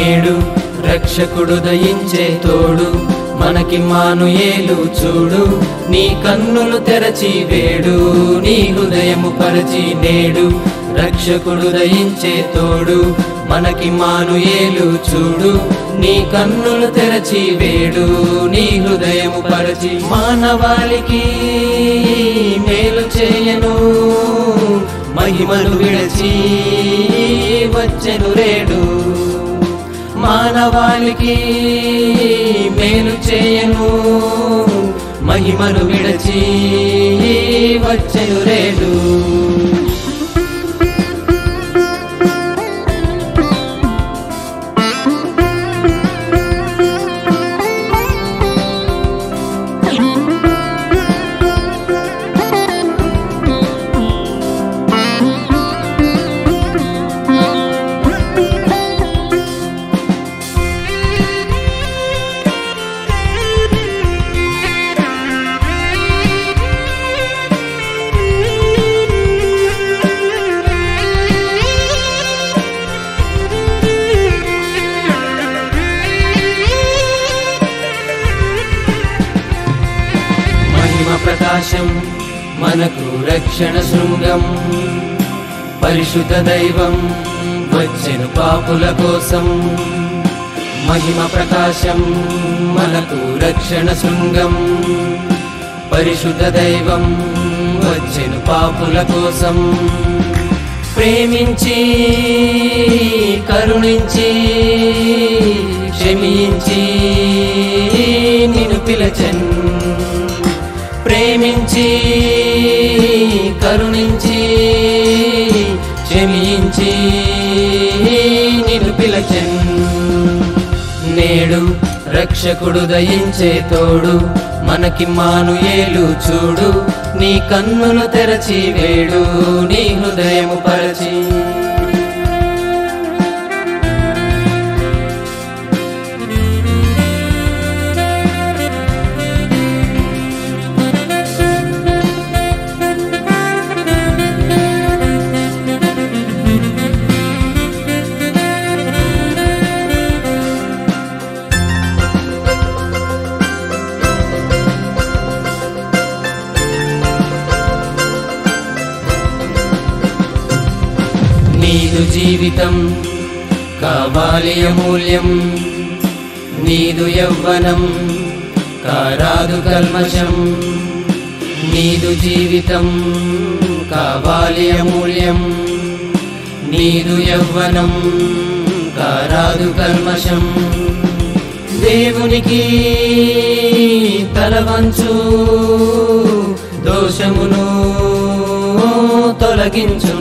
నేడు రక్షకుడు దయించే తోడు మనకిమ్మానుయేలు చూడు నీ కన్నులు తెరచి వేడు నీ హృదయము పరచి నేడు రక్షకుడు దయించే తోడు మనకిమ్మానుయేలు చూడు నీ కన్నులు తెరచి వేడు నీ హృదయము పరచి మానవాళికి మేలు చేయను మహిమను విడచి వచ్చెను రేడు మానవాళికి మేలు చేయను మహిమను విడచి వచ్చెను రేడు ప్రకాశం మనకు రక్షణ శృంగం పరిశుద్ధ దైవం వచ్చెను పాపుల కోసం మహిమ ప్రకాశం మనకు రక్షణ శృంగం పరిశుద్ధ దైవం వచ్చెను పాపుల కోసం ప్రేమించి కరుణించి క్షమించి నిన్ను పిలచెను ప్రేమించి కరుణించి క్షమించి నిన్ను పిలచెను నేడు రక్షకుడు దయించే తోడు మనకిమ్మానుయేలు చూడు నీ కన్నులు తెరచి వేడు నీ హృదయము పరచి నీదు జీవితం కావాలి అమూల్యం నీదు యవ్వనం కారాదు కల్మషం నీదు జీవితం కావాలి అమూల్యం నీదు యవ్వనం కారాదు కల్మషం దేవునికి తలవంచు దోషమును తొలగించు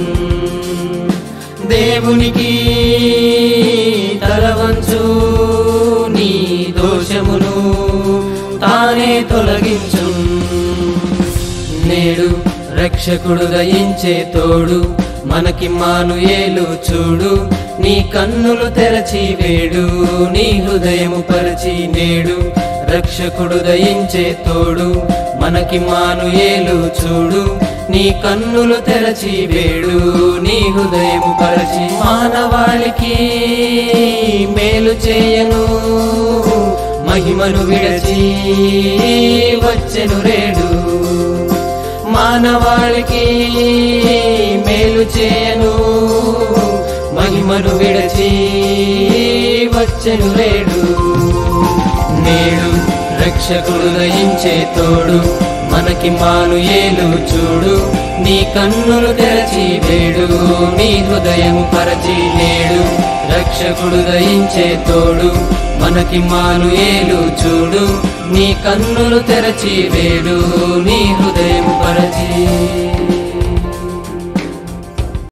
దేవునికి తలవంచు నీ దోషమును తానే తొలగించు నేడు రక్షకుడు దయించే తోడు మనకిమ్మానుయేలు చూడు నీ కన్నులు తెరచి వేడు నీ హృదయము పరచి నేడు రక్షకుడు దయించే తోడు మనకిమ్మానుయేలు చూడు నీ కన్నులు తెరచి వేడు నీ హృదయము పరచి మానవాళికి మేలు చేయను మహిమను విడచి వచ్చెను రేడు మానవాళికి మేలు చేయను మహిమను విడచి వచ్చెను రేడు నేడు రక్షకుడు దయించే తోడు మనకిమ్మానుయేలు చూడు నీ కన్నులు తెరచి వేడు నీ హృదయము పరచి నేడు రక్షకుడు దయించే తోడు మనకిమ్మానుయేలు చూడు నీ కన్నులు తెరచి వేడు నీ హృదయము పరచి